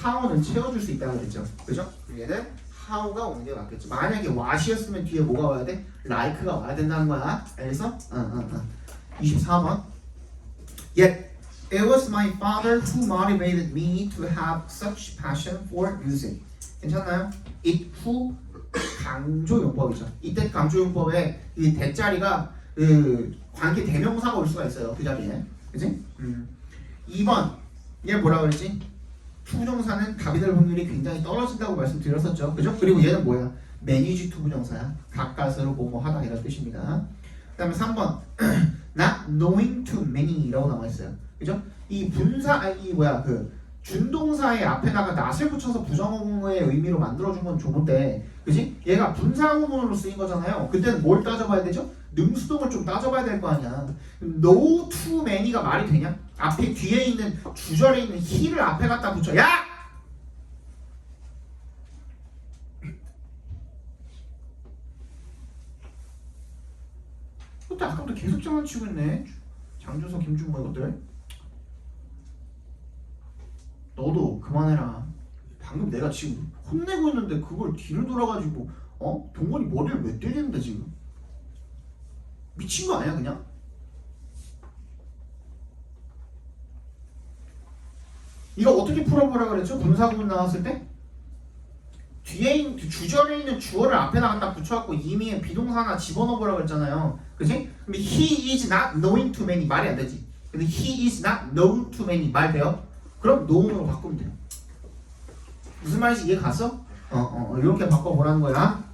how는 채워줄 수 있다고 그랬죠, 그죠? 얘는 how가 오는 게 맞겠죠. 만약에 what이었으면 뒤에 뭐가 와야 돼? like가 와야 된다는 거야. 알겠어? 24번. Yet it was my father who motivated me to have such passion for music. 괜찮나요? it who 강조 용법이죠. 이때 강조 용법에 이 대자리가 그 관계 대명사가 올 수가 있어요. 그 자리에. 그지? 2번 얘 뭐라 그랬지? 투부정사는 답이 될 확률이 굉장히 떨어진다고 말씀드렸었죠. 그죠? 그리고 얘는 뭐야? manage 투부정사야. 가까스로 뭐뭐 하다 이런 뜻입니다. 그 다음에 3번 not knowing too many라고 나와있어요. 그죠? 이 분사 아니 뭐야 그 준동사의 앞에다가 not을 붙여서 부정어의 의미로 만들어준 건 좋은데 그지? 얘가 분사구문으로 쓰인 거잖아요. 그때는 뭘 따져봐야 되죠? 능수동을 좀 따져봐야 될 거 아니야. no too many가 말이 되냐? 앞에 뒤에 있는 주절에 있는 he를 앞에 갖다 붙여. 야! 그때 아까부터 계속 장난치고 있네. 장준서, 김준모 이것들. 너도 그만해라. 방금 내가 지금 혼내고 있는데 그걸 뒤를 돌아가지고 동건이 머리를 왜 때리는데 지금? 미친 거 아니야 그냥? 이거 어떻게 풀어보라 그랬죠? 분사구문 나왔을 때? 뒤에 있는 주절에 있는 주어를 앞에다가 딱 붙여갖고 이미의 비동사 하나 집어넣어보라 그랬잖아요. 그치? 근데 he is not knowing too many 말이 안 되지. 근데 he is not known too many 말 돼요? 그럼 know으로 바꾸면 돼요. 무슨 말인지 이해 갔어? 이렇게 바꿔보라는 거야.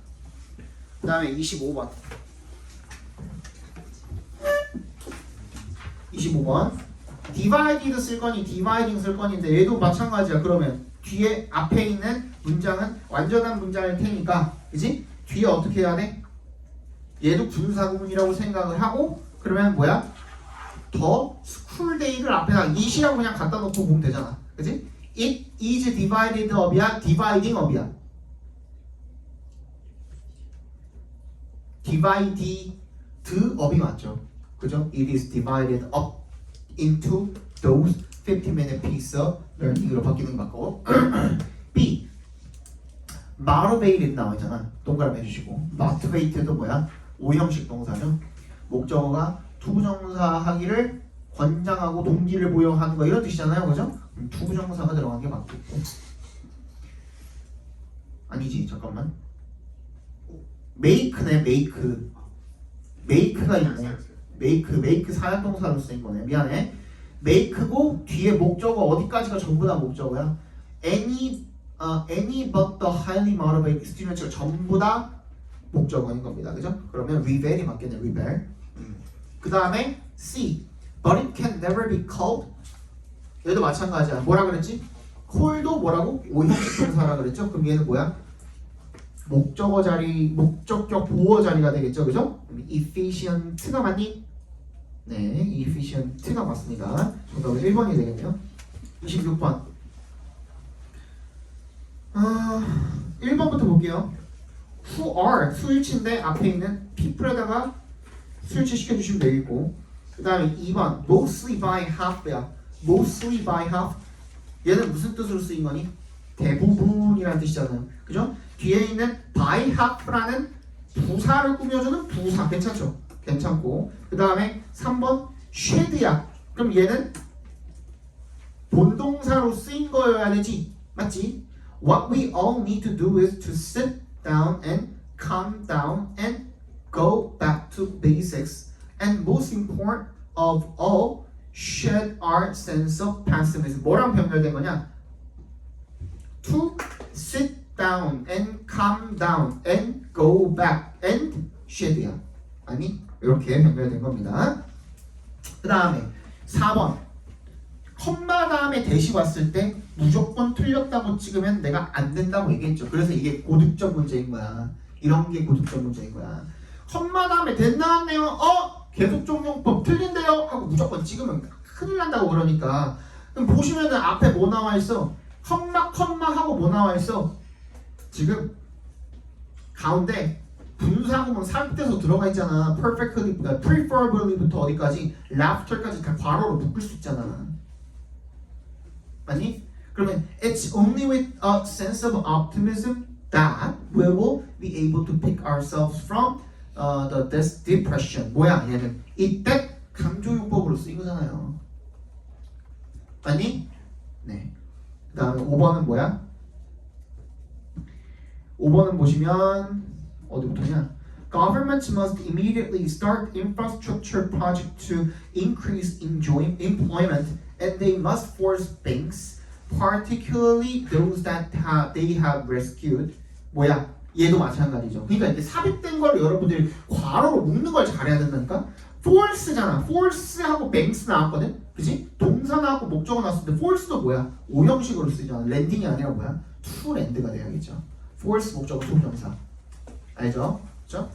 그 다음에 25번 25번 divided 쓸 거니 dividing 쓸 거니인데 얘도 마찬가지야. 그러면 뒤에 앞에 있는 문장은 완전한 문장일 테니까 그지? 뒤에 어떻게 해야 돼? 얘도 분사구문이라고 생각을 하고 그러면 뭐야? 더 school day를 앞에다 it이라고 그냥 갖다 놓고 보면 되잖아. 그지? It is divided up이야? dividing up이야? divided up이 맞죠. 그죠? It is divided up into those 50-minute piece of learning으로 바뀌는 거 맞고 B motivated 나와있잖아. 동그라미 해주시고 motivated도 뭐야? 오형식 동사죠. 목적어가 투부정사 하기를 권장하고 동기를 부여하는 거 이런 뜻이잖아요. 그죠? 투부정사가 들어간 게 맞겠고 아니지 잠깐만 make네 make가 있네. make 사역동사로 쓰인 거네. 미안해. make고 뒤에 목적어 어디까지가 전부 다 목적어야. any but the highly motivated students가 전부 다 목적어인 겁니다. 그죠? 그러면 rebel이 맞겠네. rebel. 그 다음에 C but it can never be called 얘도 마찬가지야. 뭐라 그랬지? call도 뭐라고? 오형식 동사라 그랬죠? 그럼 얘는 뭐야? 목적어 자리, 목적격 보어 자리가 되겠죠, 그죠? efficient가 맞니? 네, efficient가 맞습니다. 정답은 1번이 되겠네요. 26번. 1번부터 볼게요. who are 수일치인데 앞에 있는 people에다가 수일치 시켜주시면 되겠고, 그 다음에 2번 mostly by half야. mostly by half. 얘는 무슨 뜻으로 쓰인 거니? 대부분이라는 뜻이잖아요. 그죠? 뒤에 있는 by half라는 부사를 꾸며주는 부사 괜찮죠? 괜찮고 그 다음에 3번 should야. 그럼 얘는 본동사로 쓰인 거여야 되지 맞지? What we all need to do is to sit down and calm down and go back to basics and most important of all shed our sense of pessimism. 뭐랑 병렬된 거냐? To sit down and calm down and go back and shed야. 아니 이렇게 변별된 겁니다. 그 다음에 4번 컴마 다음에 대시 왔을 때 무조건 틀렸다고 찍으면 내가 안 된다고 얘기했죠. 그래서 이게 고득점 문제인 거야. 이런 게 고득점 문제인 거야. 컴마 다음에 된 나왔네요. 계속 적용법 틀린데요 하고 무조건 찍으면 큰일 난다고. 그러니까 그럼 보시면은 앞에 뭐 나와 있어? 컴마 하고 뭐 나와 있어? 지금 가운데 분사구문 삽입돼서 들어가 있잖아. perfectly, preferably부터 어디까지 laughter까지 다 괄호로 묶을 수 있잖아. 맞니? 그러면 it's only with a sense of optimism that we will be able to pick ourselves from this depression. 뭐야 얘는 이때 강조용법으로 쓰인 거잖아요. 맞니? 네. 그 다음에 5번은 뭐야? 5번은 보시면 어디부터냐? Governments must immediately start infrastructure projects to increase employment, and they must force banks, particularly those that they have rescued. 뭐야? 얘도 마찬가지죠. 그러니까 이제 삽입된 걸 여러분들이 괄호로 묶는 걸 잘해야 된다니까. force잖아. force하고 banks 나왔거든. 그지? 동사 나왔고 목적어 나왔을 때 force도 뭐야? 오형식으로 쓰잖아. 랜딩이 아니라 뭐야? to land가 돼야겠죠. force 목적어 동명사. 알죠? 그죠?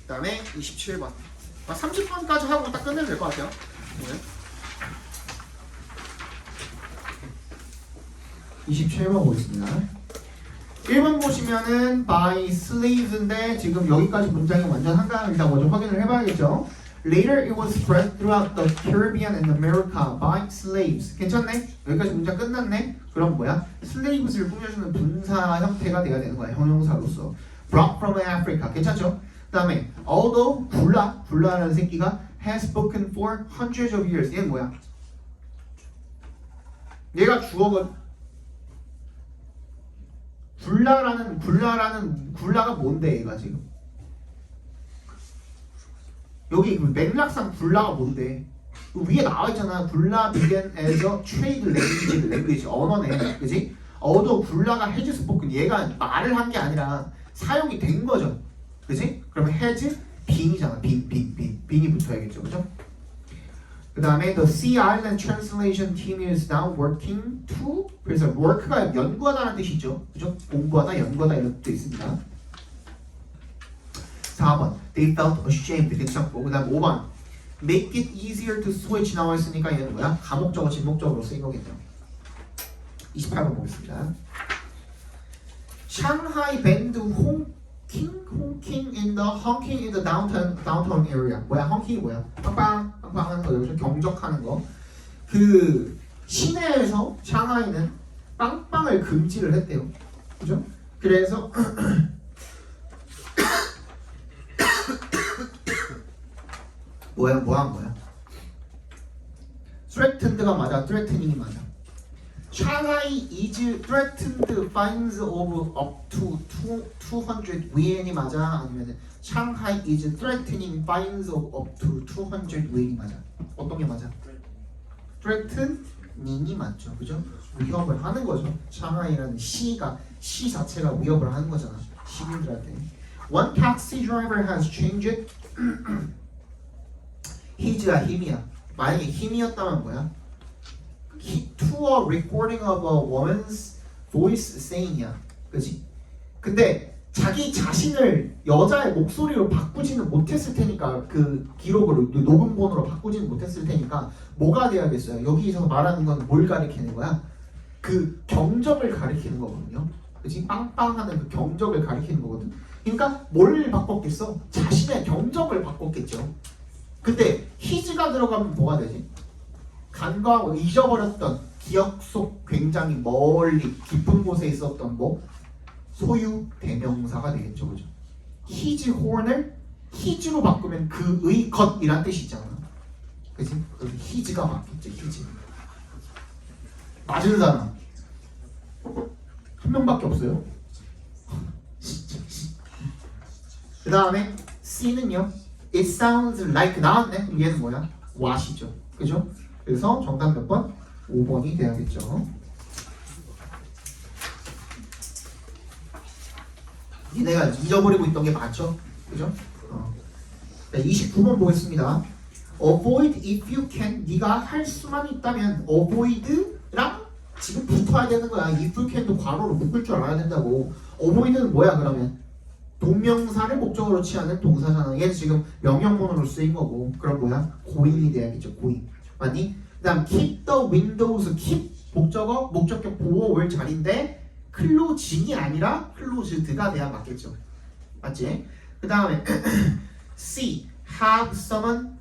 그 다음에 27번. 30번까지 하고 딱 끝내면 될 것 같아요. 네. 27번 보겠습니다. 1번 보시면은 by slaves인데 지금 여기까지 문장이 완전 한가합니다. 먼저 확인을 해봐야겠죠. Later it was spread throughout the Caribbean and America by slaves. 괜찮네? 여기까지 문장 끝났네? 그럼 뭐야? slaves를 꾸며주는 분사 형태가 돼야 되는 거야. 형용사로서. Brought from Africa. 괜찮죠? 그 다음에 although 굴라라는 새끼가 has spoken for hundreds of years. 얘는 뭐야? 얘가 주어가 굴라가 뭔데 얘가 지금 여기 그 맥락상 굴라가 뭔데 그 위에 나와 있잖아. 굴라 began as a trade language 언어네, 그지? 어도 굴라가 has spoken 얘가 말을 한 게 아니라 사용이 된 거죠, 그지? 그러면 has being이잖아. being이 붙어야겠죠, 그죠? 그 다음에 the Sea Island Translation Team is now working to 그래서 work가 연구하다라는 뜻이죠, 그죠? 공부하다, 연구하다 이런 뜻도 있습니다. 4번 they felt ashamed 괜찮고 그 다음 5번 make it easier to switch 나와 있으니까 얘는 뭐야? 가목적어, 진목적으로 쓰인 거겠죠. 28번 보겠습니다. Shanghai band honking in the downtown area. 뭐야? honking 뭐야? 빵빵 하는 거 여기서 경적하는 거. 그 시내에서 샹하이는 빵빵을 금지를 했대요. 그죠? 그래서 뭐야? threatened가 맞아, threatening이 맞아. Shanghai is threatened fines of up to 200 위엔이 맞아? 아니면 Shanghai is threatening fines of up to 200 위엔이 맞아? 어떤 게 맞아? threatening이 맞죠, 그죠? 위협을 하는 거죠. 샹하이라는 시 자체가 위협을 하는 거잖아, 시민들한테. One taxi driver has changed his야 힘이야. 만약에 힘이었다면 뭐야? To a recording of a woman's voice saying이야, 그지? 근데 자기 자신을 여자의 목소리로 바꾸지는 못했을 테니까 그 기록으로 녹음본으로 바꾸지는 못했을 테니까 뭐가 돼야겠어요? 여기서 말하는 건 뭘 가리키는 거야? 그 경적을 가리키는 거거든요, 그지? 빵빵하는 그 경적을 가리키는 거거든. 그러니까 뭘 바꿨겠어? 자신의 경적을 바꿨겠죠. 근데 his가 들어가면 뭐가 되지? 간과하고 잊어버렸던 기억 속 굉장히 멀리 깊은 곳에 있었던 뭐 소유 대명사가 되겠죠, 그죠? his horn을 his로 바꾸면 그의 것이란 뜻이 있잖아, 그지? 그래서 his가 맞겠지, his. 맞은 사람 한 명밖에 없어요. 그 다음에 C는요, it sounds like 나왔네. 그럼 얘는 뭐야? what이죠, 그죠? 그래서 정답 몇 번? 5번이 돼야겠죠. 내가 잊어버리고 있던 게 맞죠? 그죠? 29번 보겠습니다. Avoid if you can. 네가 할 수만 있다면 avoid랑 지금 붙어야 되는 거야. if you can도 괄호로 묶을 줄 알아야 된다고. avoid는 뭐야 그러면? 동명사를 목적으로 취하는 동사잖아. 얘는 지금 명령문으로 쓰인 거고. 그럼 뭐야? 고잉이 돼야겠죠. 고잉. 맞니? 그 다음 keep the windows. keep 목적어, 목적격 보호 올 자리인데 closed이 아니라 closed가 돼야 맞겠죠. 맞지? 그 다음에 C. have someone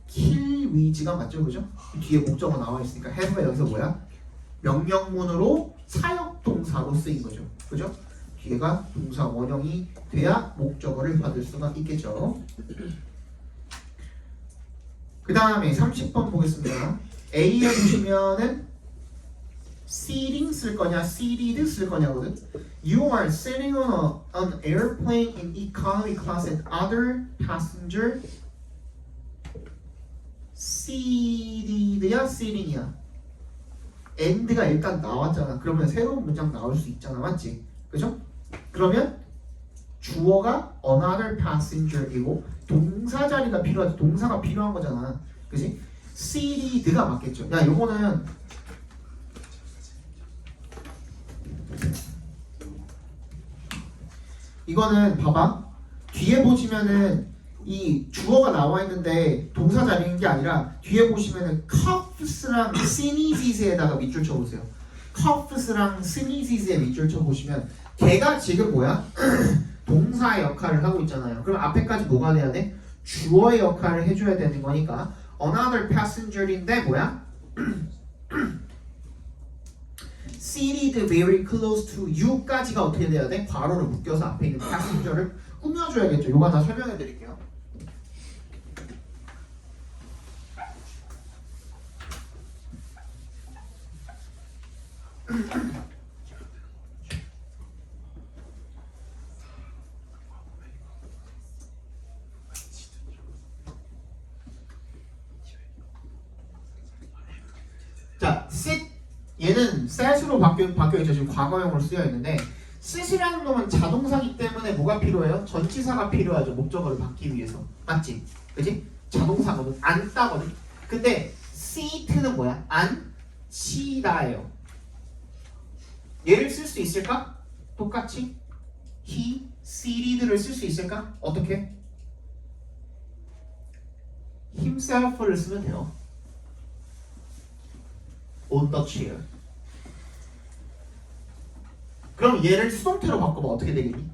kill with가 맞죠? 그죠? 뒤에 목적어 나와 있으니까 have가 여기서 뭐야? 명령문으로 사역동사로 쓰인 거죠. 그죠? 뒤에가 동사 원형이 돼야 목적어를 받을 수가 있겠죠. 그 다음에 30번 보겠습니다. A에 보시면은 seating 쓸 거냐, seated 쓸 거냐거든. You are sitting on an airplane in economy class and other passenger seated야, seating이야. and가 일단 나왔잖아. 그러면 새로운 문장 나올 수 있잖아, 맞지? 그죠? 그러면 주어가 another passenger이고 동사 자리가 필요하지. 동사가 필요한 거잖아, 그지? seated가 맞겠죠. 야, 요거는 이거는 봐봐. 뒤에 보시면은 이 주어가 나와 있는데 동사 자리인 게 아니라 뒤에 보시면은 cuffs랑 sneezes에다가 밑줄 쳐보세요. cuffs랑 sneezes에 밑줄 쳐보시면 걔가 지금 뭐야? 동사의 역할을 하고 있잖아요. 그럼 앞에까지 뭐가 돼야 돼? 주어의 역할을 해줘야 되는 거니까 another passenger인데 뭐야? seated very close to you까지가 어떻게 돼야 돼? 괄호를 묶여서 앞에 있는 passenger를 꾸며줘야겠죠. 이거 하나 설명해 드릴게요. 자, sit 얘는 set으로 바뀌어있죠. 지금 과거형으로 쓰여 있는데 sit이라는 놈은 자동사기 때문에 뭐가 필요해요? 전치사가 필요하죠. 목적어를 받기 위해서. 맞지? 그지? 자동사거든. 앉다거든. 근데 seat는 뭐야? 앉히다예요. 얘를 쓸 수 있을까? 똑같이 he, seated를 쓸 수 있을까? 어떻게? himself를 쓰면 돼요. on the chair. 그럼 얘를 수동태로 바꿔봐. 어떻게 되겠니?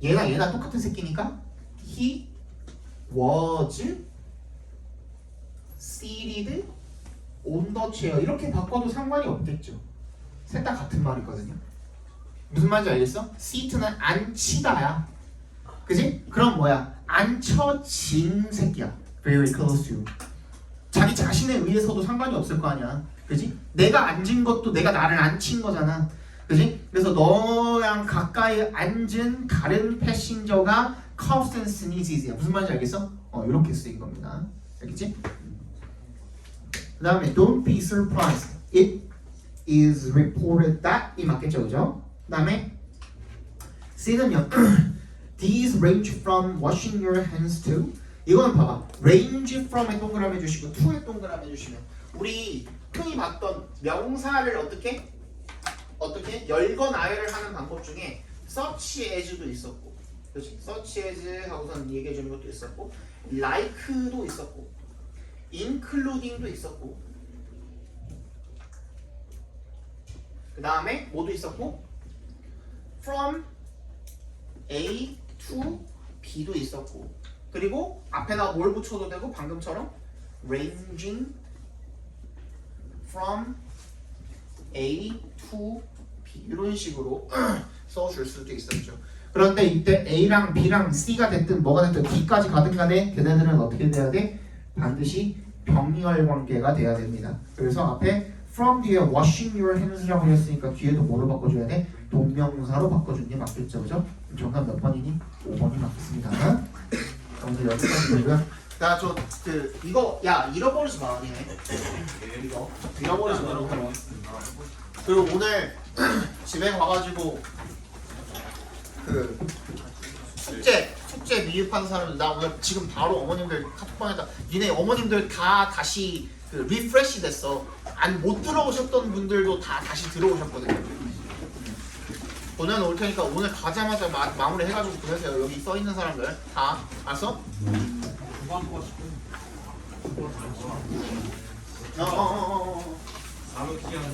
얘가 똑같은 새끼니까 he was seated on the chair 이렇게 바꿔도 상관이 없겠죠. 셋 다 같은 말이거든요. 무슨 말인지 알겠어? seat는 앉히다야. 그지? 그럼 뭐야? 앉혀진 새끼야. very close to you. 자기 자신에 의해서도 상관이 없을 거 아니야. 그지? 내가 앉은 것도 내가 나를 앉힌 거잖아. 그지? 그래서 너랑 가까이 앉은 다른 패신저가 coughs and sneezes야. 무슨 말인지 알겠어? 이렇게 쓰인 겁니다. 알겠지? 그 다음에 don't be surprised. It is reported that 이 맞겠죠, 그죠? 그 다음에 C는요. These range from washing your hands to 이거는 봐봐. range from에 동그라미 해주시고 to에 동그라미 해주시면 우리 흔히 봤던 명사를 어떻게 열건 아열을 하는 방법 중에 such as도 있었고, 그렇지? such as 하고선 얘기해 주는 것도 있었고, like도 있었고, including도 있었고, 그 다음에 뭐도 있었고, from A to B도 있었고, 그리고 앞에다 뭘 붙여도 되고 방금처럼 ranging from A to B 이런 식으로 써줄 수도 있었죠. 그런데 이때 A랑 B랑 C가 됐든 뭐가 됐든 D까지 가든 간에 걔네들은 어떻게 돼야 돼? 반드시 병렬 관계가 돼야 됩니다. 그래서 앞에 from 뒤에 washing your hands라고 했으니까 뒤에도 뭐로 바꿔줘야 돼? 동명사로 바꿔주는 게 맞겠죠, 그죠? 정답 몇 번이니? 5번이 맞겠습니다. 오늘 여기까지 되고요. 야, 이거 잃어버리지 마, 니네. 이거 잃어버리지 마. 그리고 오늘 집에 가가지고 그 숙제 미흡한 사람들 나 오늘 지금 바로 어머님들 카톡방에다 니네 어머님들 다 다시 그 리프레시 됐어. 못 들어오셨던 분들도 다 다시 들어오셨거든요. 보내놓을 테니까 오늘 가자마자 마무리 해가지고 보내세요. 여기 써 있는 사람들 다 알았어? 사로 키하는